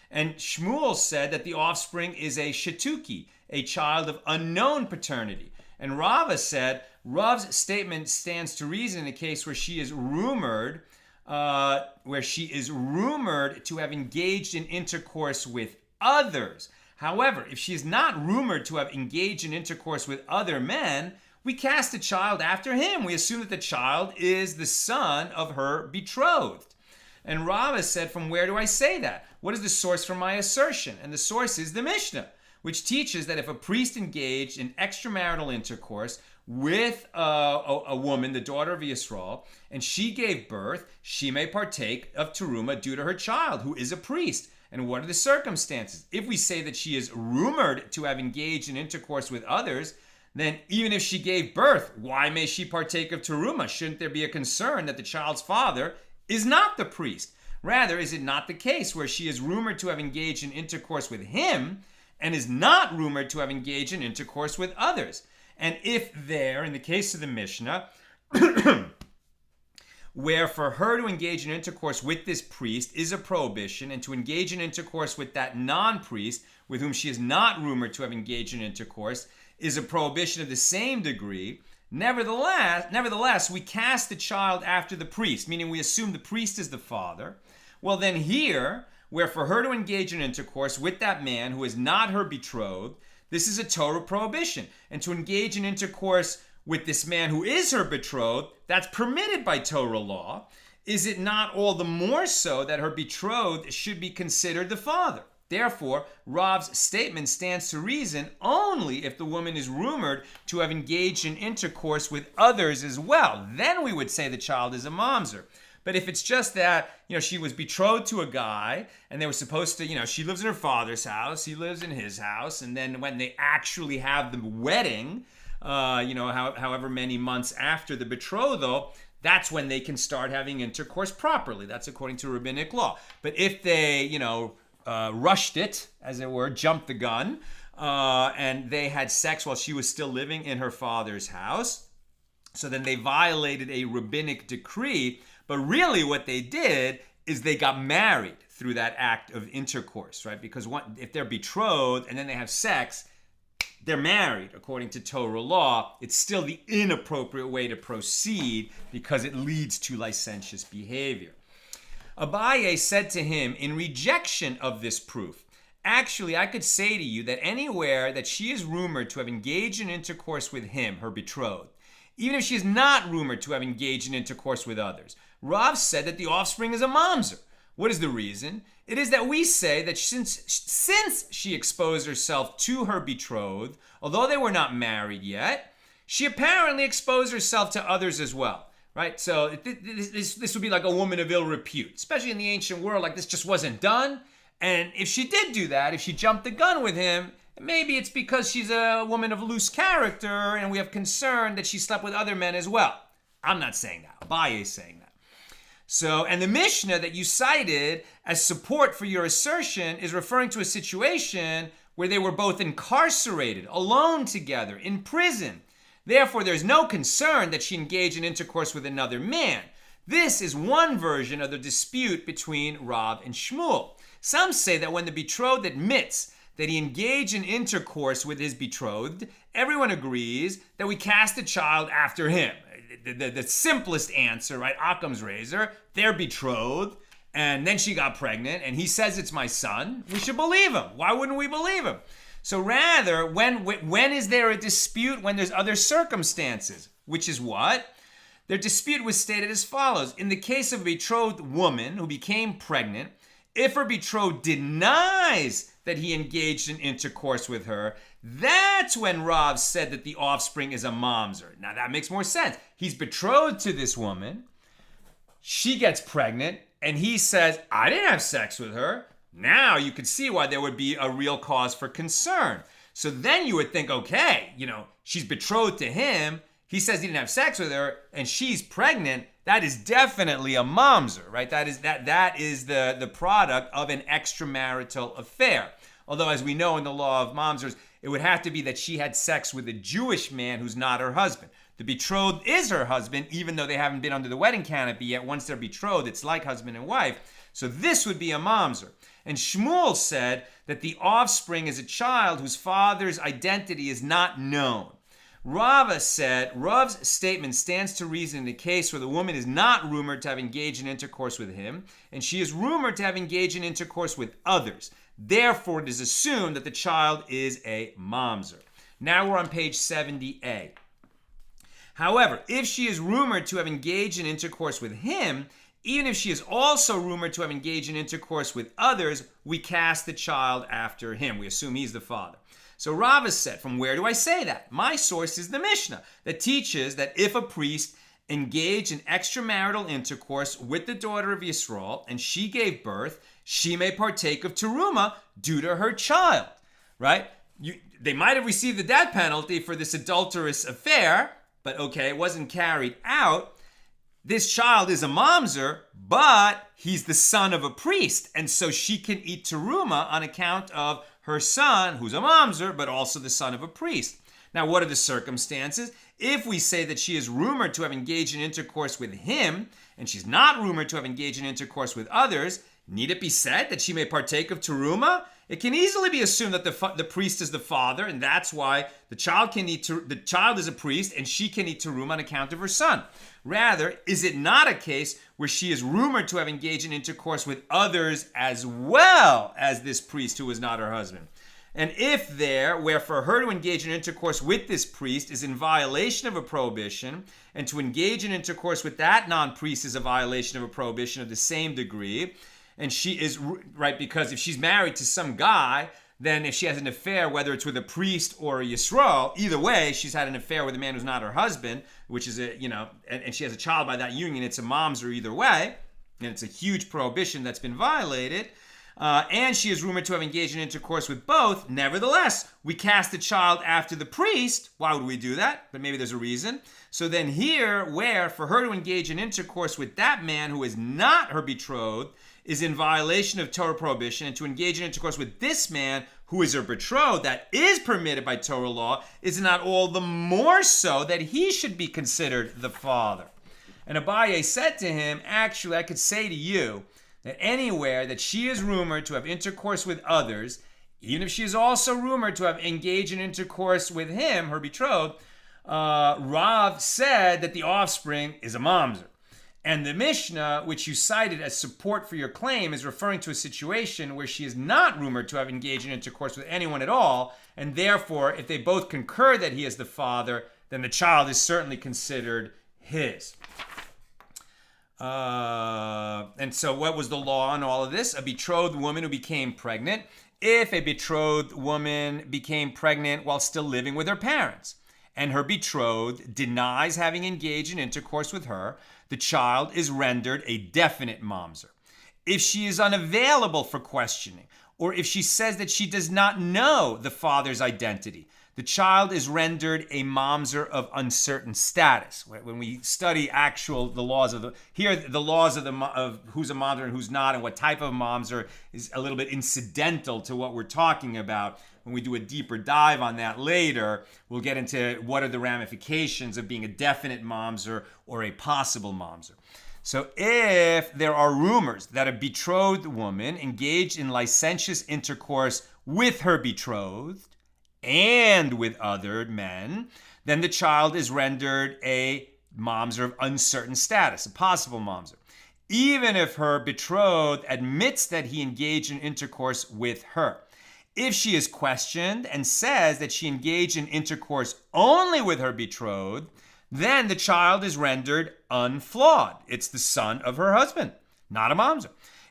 And Shmuel said that the offspring is a shetuki, a child of unknown paternity. And Rava said, Rav's statement stands to reason in a case where she is rumored to have engaged in intercourse with others. However, if she is not rumored to have engaged in intercourse with other men, we cast the child after him. We assume that the child is the son of her betrothed. And Rava said, from where do I say that? What is the source for my assertion? And the source is the Mishna, which teaches that if a priest engaged in extramarital intercourse with a woman, the daughter of Yisrael, and she gave birth, she may partake of teruma due to her child, who is a priest. And what are the circumstances? If we say that she is rumored to have engaged in intercourse with others, then even if she gave birth, why may she partake of teruma? Shouldn't there be a concern that the child's father is not the priest? Rather, is it not the case where she is rumored to have engaged in intercourse with him and is not rumored to have engaged in intercourse with others? And if there, in the case of the Mishnah, where for her to engage in intercourse with this priest is a prohibition, and to engage in intercourse with that non-priest with whom she is not rumored to have engaged in intercourse is a prohibition of the same degree, nevertheless, we cast the child after the priest, meaning we assume the priest is the father. Well, then here, where for her to engage in intercourse with that man who is not her betrothed, this is a Torah prohibition. And to engage in intercourse with this man who is her betrothed, that's permitted by Torah law. Is it not all the more so that her betrothed should be considered the father? Therefore, Rav's statement stands to reason only if the woman is rumored to have engaged in intercourse with others as well. Then we would say the child is a mamzer. But if it's just that, she was betrothed to a guy and they were supposed to, she lives in her father's house, he lives in his house, and then when they actually have the wedding, however many months after the betrothal, that's when they can start having intercourse properly. That's according to rabbinic law. But if they, rushed it, as it were, jumped the gun, and they had sex while she was still living in her father's house, so then they violated a rabbinic decree. But really what they did is they got married through that act of intercourse, right? Because if they're betrothed and then they have sex, they're married according to Torah law. It's still the inappropriate way to proceed because it leads to licentious behavior. Abaye said to him in rejection of this proof, actually, I could say to you that anywhere that she is rumored to have engaged in intercourse with him, her betrothed, even if she is not rumored to have engaged in intercourse with others, Rav said that the offspring is a mamzer. What is the reason? it is that we say that since she exposed herself to her betrothed, although they were not married yet, she apparently exposed herself to others as well, right? So this would be like a woman of ill repute, especially in the ancient world. Like, this just wasn't done. And if she did do that, if she jumped the gun with him, maybe it's because she's a woman of loose character and we have concern that she slept with other men as well. I'm not saying that. Abaye is saying that. So, and the Mishnah that you cited as support for your assertion is referring to a situation where they were both incarcerated, alone together, in prison. Therefore, there's no concern that she engaged in intercourse with another man. This is one version of the dispute between Rav and Shmuel. Some say that when the betrothed admits that he engaged in intercourse with his betrothed, everyone agrees that we cast the child after him. The simplest answer, right? Occam's razor, they're betrothed, and then she got pregnant, and he says it's my son. We should believe him. Why wouldn't we believe him? So rather, when is there a dispute? When there's other circumstances, which is what? Their dispute was stated as follows. In the case of a betrothed woman who became pregnant, if her betrothed denies that he engaged in intercourse with her, that's when Rav said that the offspring is a mamzer. Now that makes more sense. He's betrothed to this woman. She gets pregnant, and he says, I didn't have sex with her. Now you could see why there would be a real cause for concern. So then you would think, okay, she's betrothed to him. He says he didn't have sex with her, and she's pregnant. That is definitely a mamzer, right? That is the product of an extramarital affair. Although, as we know in the law of mamzers, it would have to be that she had sex with a Jewish man who's not her husband. The betrothed is her husband, even though they haven't been under the wedding canopy yet. Once they're betrothed, it's like husband and wife. So this would be a mamzer. And Shmuel said that the offspring is a child whose father's identity is not known. Rava said, Rav's statement stands to reason in the case where the woman is not rumored to have engaged in intercourse with him, and she is rumored to have engaged in intercourse with others. Therefore, it is assumed that the child is a mamzer. Now we're on page 70a. However, if she is rumored to have engaged in intercourse with him, even if she is also rumored to have engaged in intercourse with others, we cast the child after him. We assume he's the father. So Rava said, from where do I say that? My source is the Mishnah that teaches that if a priest engaged in extramarital intercourse with the daughter of Yisrael and she gave birth, she may partake of teruma due to her child, right? They might have received the death penalty for this adulterous affair, but okay, it wasn't carried out. This child is a mamzer, but he's the son of a priest, and so she can eat teruma on account of her son, who's a mamzer, but also the son of a priest. Now, what are the circumstances? If we say that she is rumored to have engaged in intercourse with him, and she's not rumored to have engaged in intercourse with others, need it be said that she may partake of teruma? It can easily be assumed that the priest is the father, and that's why the child is a priest, and she can eat teruma on account of her son. Rather, is it not a case where she is rumored to have engaged in intercourse with others as well as this priest who is not her husband? And if where for her to engage in intercourse with this priest is in violation of a prohibition, and to engage in intercourse with that non-priest is a violation of a prohibition of the same degree, and she is, right, because if she's married to some guy, then if she has an affair, whether it's with a priest or a Yisrael, either way, she's had an affair with a man who's not her husband, which is and she has a child by that union, it's a mamzer either way, and it's a huge prohibition that's been violated, and she is rumored to have engaged in intercourse with both. Nevertheless, we cast the child after the priest. Why would we do that? But maybe there's a reason. So then here, where for her to engage in intercourse with that man who is not her betrothed, is in violation of Torah prohibition, and to engage in intercourse with this man who is her betrothed, that is permitted by Torah law, is not all the more so that he should be considered the father. And Abaye said to him, actually, I could say to you that anywhere that she is rumored to have intercourse with others, even if she is also rumored to have engaged in intercourse with him, her betrothed, Rav said that the offspring is a mamzer. And the Mishnah, which you cited as support for your claim, is referring to a situation where she is not rumored to have engaged in intercourse with anyone at all, and therefore, if they both concur that he is the father, then the child is certainly considered his. And so what was the law on all of this? A betrothed woman who became pregnant, if a betrothed woman became pregnant while still living with her parents, and her betrothed denies having engaged in intercourse with her, the child is rendered a definite mamzer. If she is unavailable for questioning, or if she says that she does not know the father's identity, the child is rendered a mamzer of uncertain status. When we study the laws of the laws of who's a mamzer and who's not, and what type of mamzer is a little bit incidental to what we're talking about. When we do a deeper dive on that later, we'll get into what are the ramifications of being a definite mamzer or a possible mamzer. So if there are rumors that a betrothed woman engaged in licentious intercourse with her betrothed and with other men, then the child is rendered a mamzer of uncertain status, a possible mamzer, even if her betrothed admits that he engaged in intercourse with her. If she is questioned and says that she engaged in intercourse only with her betrothed, then the child is rendered unflawed. It's the son of her husband, not a mamzer.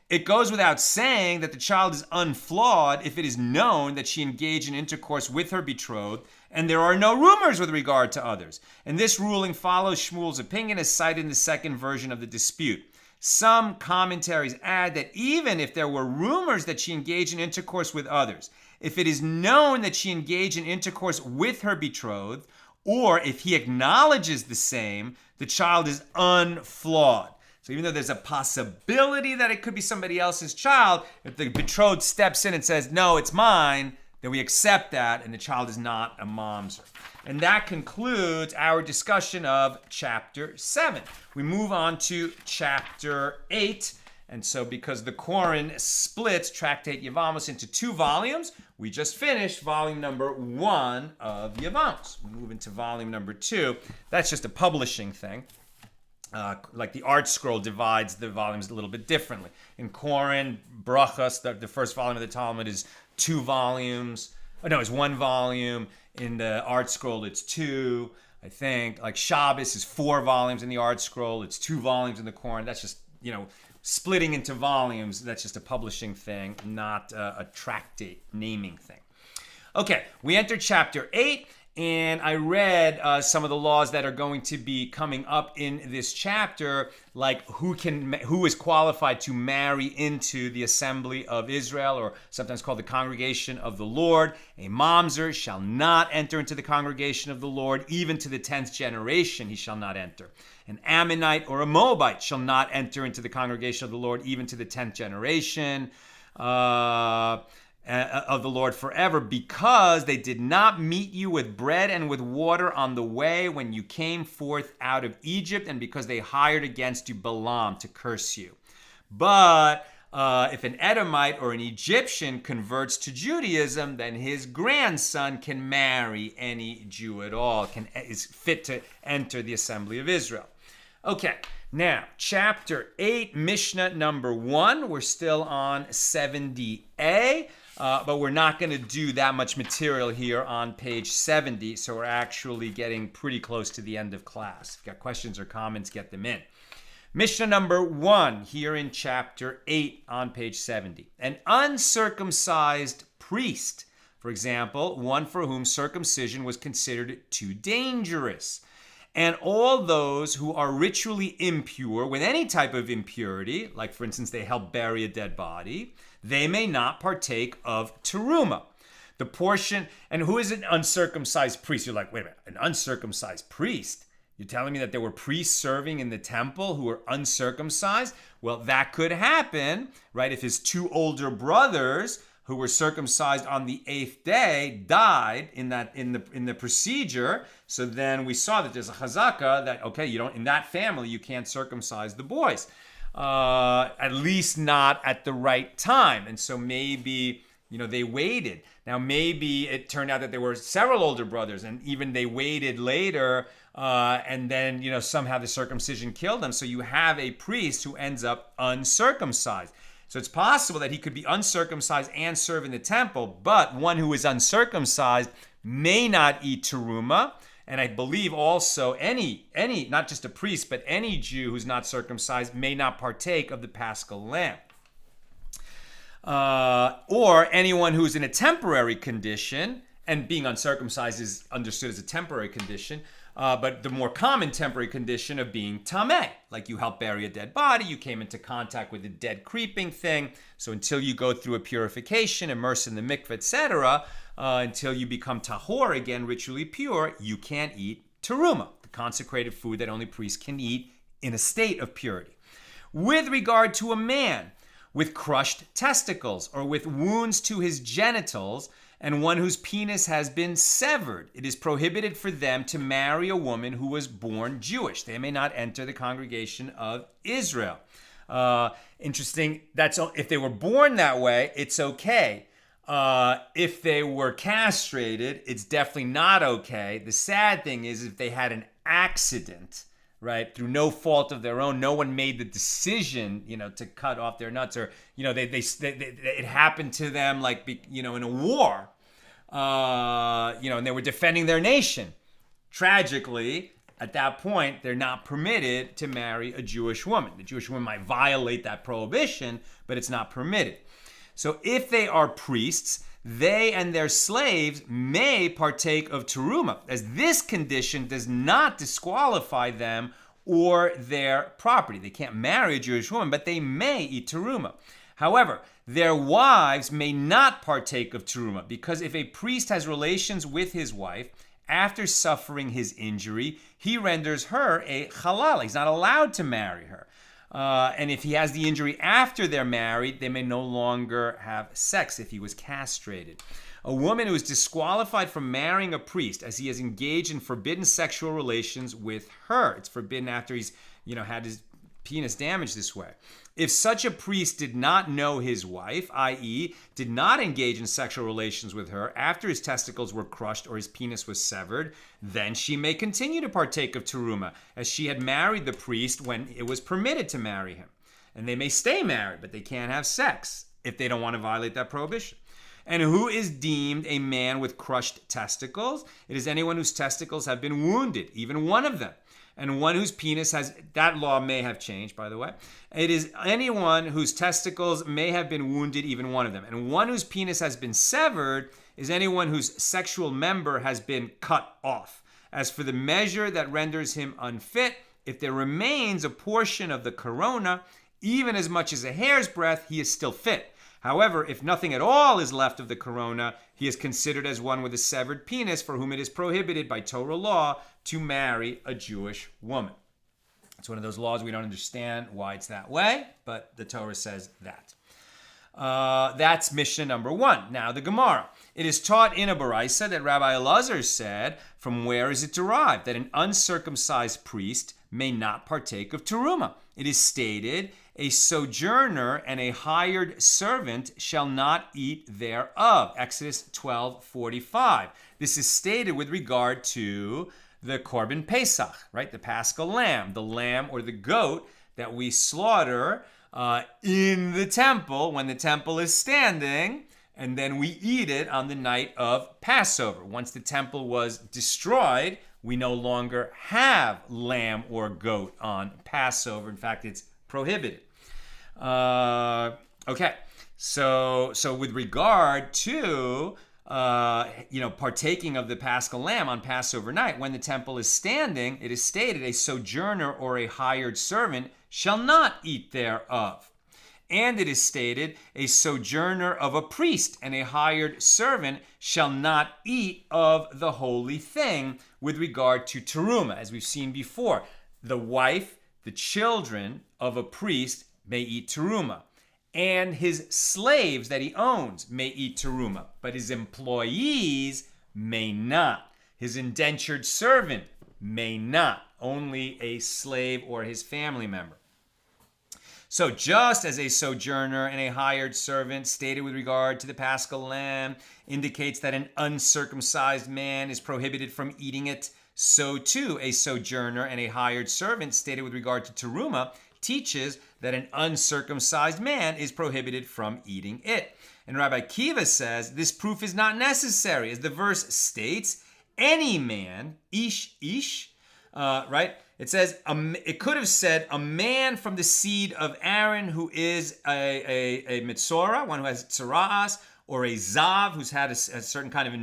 It goes without saying that the child is unflawed if it is known that she engaged in intercourse with her betrothed and there are no rumors with regard to others. And this ruling follows Shmuel's opinion as cited in the second version of the dispute. Some commentaries add that even if there were rumors that she engaged in intercourse with others, if it is known that she engaged in intercourse with her betrothed, or if he acknowledges the same, the child is unflawed. So even though there's a possibility that it could be somebody else's child, if the betrothed steps in and says, no, it's mine, then we accept that, and the child is not a mamzer. And that concludes our discussion of chapter 7. We move on to chapter 8. And so because the Koran splits Tractate Yevamos into 2 volumes, we just finished volume number 1 of Yevamos. We move into volume number 2. That's just a publishing thing. Like the art scroll divides the volumes a little bit differently. In Koran, Brachas, the first volume of the Talmud is 2 volumes. Oh, no, it's 1 volume. In the art scroll, it's 2, I think. Like Shabbos is 4 volumes in the art scroll. It's 2 volumes in the Koran. That's just, splitting into volumes. That's just a publishing thing, not a tractate naming thing. Okay, we enter chapter 8. And I read some of the laws that are going to be coming up in this chapter, like who is qualified to marry into the assembly of Israel, or sometimes called the congregation of the Lord. A mamzer shall not enter into the congregation of the Lord, even to the 10th generation he shall not enter. An Ammonite or a Moabite shall not enter into the congregation of the Lord, even to the 10th generation. Of the Lord forever, because they did not meet you with bread and with water on the way when you came forth out of Egypt, and because they hired against you Balaam to curse you. But if an Edomite or an Egyptian converts to Judaism, then his grandson can marry any Jew at all, is fit to enter the assembly of Israel. Okay, now, chapter 8, Mishnah number 1. We're still on 70a. But we're not going to do that much material here on page 70, so we're actually getting pretty close to the end of class. If you've got questions or comments, get them in. Mishnah number 1 here in chapter 8 on page 70. An uncircumcised priest, for example, one for whom circumcision was considered too dangerous. And all those who are ritually impure with any type of impurity, like for instance they help bury a dead body, they may not partake of teruma. The portion, and who is an uncircumcised priest? You're like, wait a minute, an uncircumcised priest? You're telling me that there were priests serving in the temple who were uncircumcised? Well, that could happen, right? If his 2 older brothers who were circumcised on the 8th day died in the procedure, so then we saw that there's a chazaka that, okay, in that family you can't circumcise the boys. At least not at the right time. And so maybe, they waited. Now, maybe it turned out that there were several older brothers, and even they waited later, and then, somehow the circumcision killed them. So you have a priest who ends up uncircumcised. So it's possible that he could be uncircumcised and serve in the temple, but one who is uncircumcised may not eat teruma, And I believe also any, not just a priest, but any Jew who's not circumcised may not partake of the Paschal lamb. Or anyone who's in a temporary condition, and being uncircumcised is understood as a temporary condition, but the more common temporary condition of being tameh, like you help bury a dead body, you came into contact with a dead creeping thing, so until you go through a purification, immerse in the mikveh, etc., until you become tahor again, ritually pure, you can't eat teruma, the consecrated food that only priests can eat in a state of purity. With regard to a man with crushed testicles or with wounds to his genitals, and one whose penis has been severed, it is prohibited for them to marry a woman who was born Jewish. They may not enter the congregation of Israel. Interesting. That's if they were born that way, it's okay. If they were castrated, it's definitely not okay. The sad thing is if they had an accident, right, through no fault of their own, no one made the decision, to cut off their nuts, or, it happened to them, like, in a war, and they were defending their nation. Tragically, at that point, they're not permitted to marry a Jewish woman. The Jewish woman might violate that prohibition, but it's not permitted. So if they are priests, they and their slaves may partake of teruma, as this condition does not disqualify them or their property. They can't marry a Jewish woman, but they may eat teruma. However, their wives may not partake of teruma, because if a priest has relations with his wife after suffering his injury, he renders her a halal. He's not allowed to marry her. And if he has the injury after they're married, they may no longer have sex if he was castrated. A woman who is disqualified from marrying a priest as he has engaged in forbidden sexual relations with her. It's forbidden after he's, had his penis damaged this way. If such a priest did not know his wife, i.e., did not engage in sexual relations with her after his testicles were crushed or his penis was severed, then she may continue to partake of teruma, as she had married the priest when it was permitted to marry him. And they may stay married, but they can't have sex if they don't want to violate that prohibition. And who is deemed a man with crushed testicles? It is anyone whose testicles have been wounded, even one of them. And one whose penis has, that law may have changed, by the way. It is anyone whose testicles may have been wounded, even one of them. And one whose penis has been severed is anyone whose sexual member has been cut off. As for the measure that renders him unfit, if there remains a portion of the corona, even as much as a hair's breadth, he is still fit. However, if nothing at all is left of the corona, he is considered as one with a severed penis, for whom it is prohibited by Torah law to marry a Jewish woman. It's one of those laws we don't understand why it's that way, but the Torah says that. That's Mishnah number 1. Now the Gemara. It is taught in a Baraisa that Rabbi Elazar said, from where is it derived? That an uncircumcised priest may not partake of teruma. It is stated, a sojourner and a hired servant shall not eat thereof. Exodus 12:45. This is stated with regard to the Korban Pesach, right? The Paschal lamb, the lamb or the goat that we slaughter in the temple when the temple is standing, and then we eat it on the night of Passover. Once the temple was destroyed, we no longer have lamb or goat on Passover. In fact, it's prohibited. Okay, so with regard to partaking of the Paschal lamb on Passover night, when the temple is standing, it is stated, a sojourner or a hired servant shall not eat thereof. And it is stated, a sojourner of a priest and a hired servant shall not eat of the holy thing, with regard to teruma, as we've seen before. The wife, the children of a priest may eat teruma, and his slaves that he owns may eat teruma, but his employees may not. His indentured servant may not. Only a slave or his family member. So just as a sojourner and a hired servant stated with regard to the Paschal lamb indicates that an uncircumcised man is prohibited from eating it, so too a sojourner and a hired servant stated with regard to teruma teaches that an uncircumcised man is prohibited from eating it. And Rabbi Kiva says this proof is not necessary, as the verse states, any man, ish, right? It says, it could have said a man from the seed of Aaron who is a mitzora, one who has tzara'as, or a zav who's had a certain kind of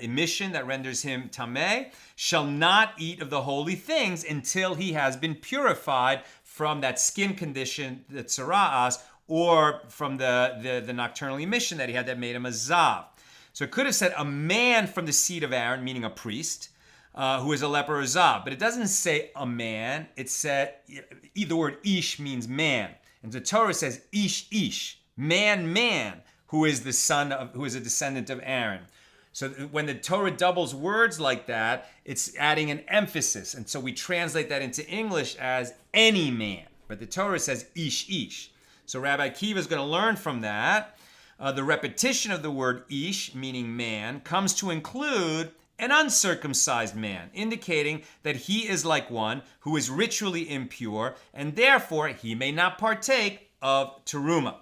emission that renders him tameh, shall not eat of the holy things until he has been purified from that skin condition, the tzara'as, or from the nocturnal emission that he had that made him a zav. So it could have said a man from the seed of Aaron, meaning a priest, who is a leper or zav. But it doesn't say a man. It said, the word ish means man. And the Torah says ish, man, who is the son of, who is a descendant of Aaron. So when the Torah doubles words like that, it's adding an emphasis. And so we translate that into English as any man. But the Torah says ish. So Rabbi Akiva is going to learn from that. The repetition of the word ish, meaning man, comes to include an uncircumcised man, indicating that he is like one who is ritually impure, and therefore he may not partake of teruma.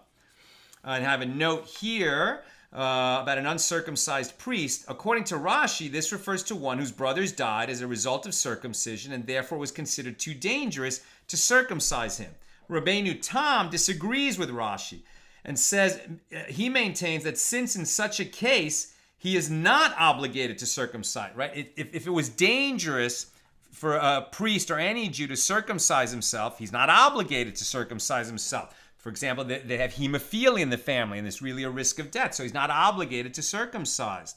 I have a note here about an uncircumcised priest. According to Rashi, this refers to one whose brothers died as a result of circumcision and therefore was considered too dangerous to circumcise him. Rabbeinu Tam disagrees with Rashi and says he maintains that since in such a case he is not obligated to circumcise, right? If it was dangerous for a priest or any Jew to circumcise himself, he's not obligated to circumcise himself. For example, they have hemophilia in the family, and there's really a risk of death, so he's not obligated to circumcise.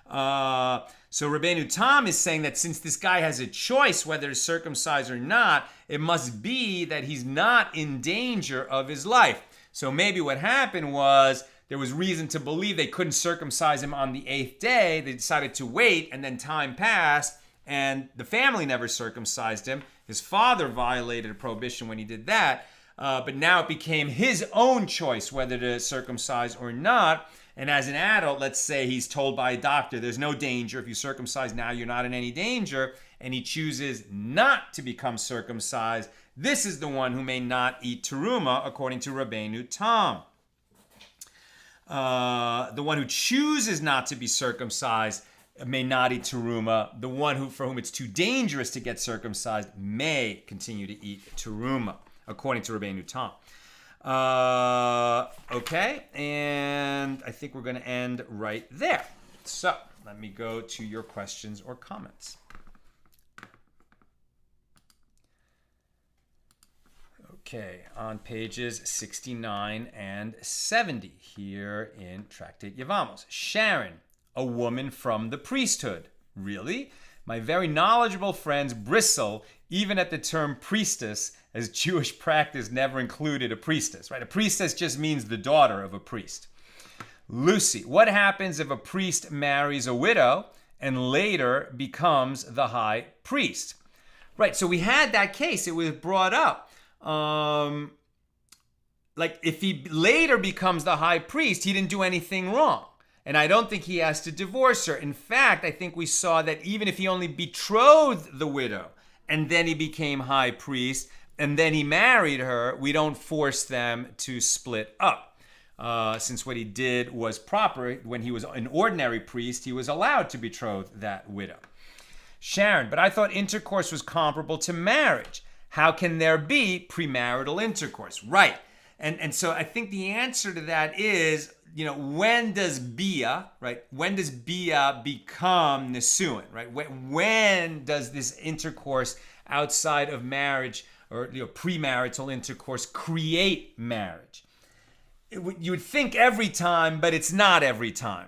So Rabbeinu Tam is saying that since this guy has a choice whether to circumcise or not, it must be that he's not in danger of his life. So maybe what happened was there was reason to believe they couldn't circumcise him on the 8th day. They decided to wait, and then time passed, and the family never circumcised him. His father violated a prohibition when he did that, but now it became his own choice whether to circumcise or not. And as an adult, let's say he's told by a doctor, there's no danger. If you circumcise now, you're not in any danger. And he chooses not to become circumcised. This is the one who may not eat teruma, according to Rabbeinu Tam. The one who chooses not to be circumcised may not eat teruma. The one for whom it's too dangerous to get circumcised may continue to eat teruma, according to Rabbeinu Tam. Okay, and I think we're going to end right there. So let me go to your questions or comments. Okay, on pages 69 and 70 here in Tractate Yevamos. Sharon, a woman from the priesthood. Really? My very knowledgeable friends bristle even at the term priestess, as Jewish practice never included a priestess, right? A priestess just means the daughter of a priest. Lucy, what happens if a priest marries a widow and later becomes the high priest? Right, so we had that case. It was brought up. Like if he later becomes the high priest, he didn't do anything wrong. And I don't think he has to divorce her. In fact, I think we saw that even if he only betrothed the widow and then he became high priest and then he married her, we don't force them to split up. Since what he did was proper, when he was an ordinary priest, he was allowed to betroth that widow. Sharon, but I thought intercourse was comparable to marriage. How can there be premarital intercourse? Right. And so I think the answer to that is, when does Bia, right? When does Bia become Nesuin, right? When does this intercourse outside of marriage or premarital intercourse create marriage? You would think every time, but it's not every time.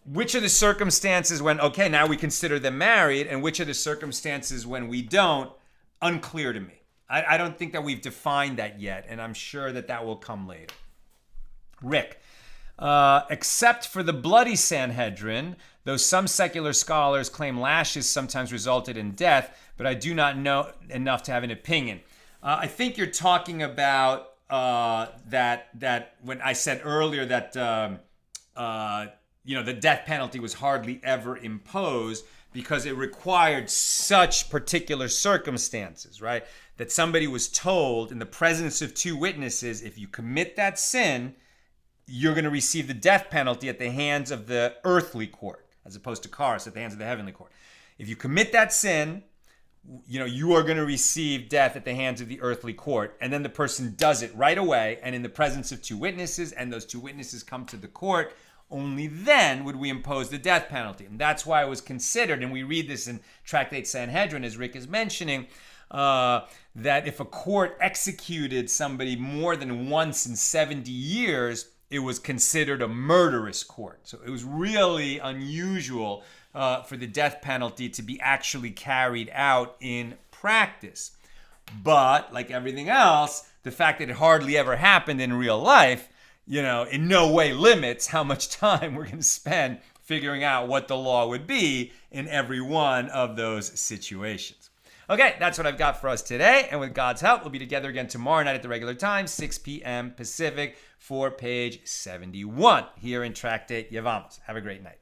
Which are the circumstances when, okay, now we consider them married, and which are the circumstances when we don't? Unclear to me. I don't think that we've defined that yet, and I'm sure that will come later. Rick, except for the bloody Sanhedrin, though some secular scholars claim lashes sometimes resulted in death, but I do not know enough to have an opinion. I think you're talking about that when I said earlier that the death penalty was hardly ever imposed because it required such particular circumstances, right? That somebody was told in the presence of two witnesses, if you commit that sin, you're going to receive the death penalty at the hands of the earthly court, as opposed to charis at the hands of the heavenly court. If you commit that sin, you are going to receive death at the hands of the earthly court. And then the person does it right away and in the presence of two witnesses, and those two witnesses come to the court. Only then would we impose the death penalty. And that's why it was considered, and we read this in Tractate Sanhedrin, as Rick is mentioning, that if a court executed somebody more than once in 70 years, it was considered a murderous court. So it was really unusual for the death penalty to be actually carried out in practice. But like everything else, the fact that it hardly ever happened in real life, in no way limits how much time we're going to spend figuring out what the law would be in every one of those situations. Okay, that's what I've got for us today. And with God's help, we'll be together again tomorrow night at the regular time, 6 p.m. Pacific, for page 71 here in Tractate Yevamos. Have a great night.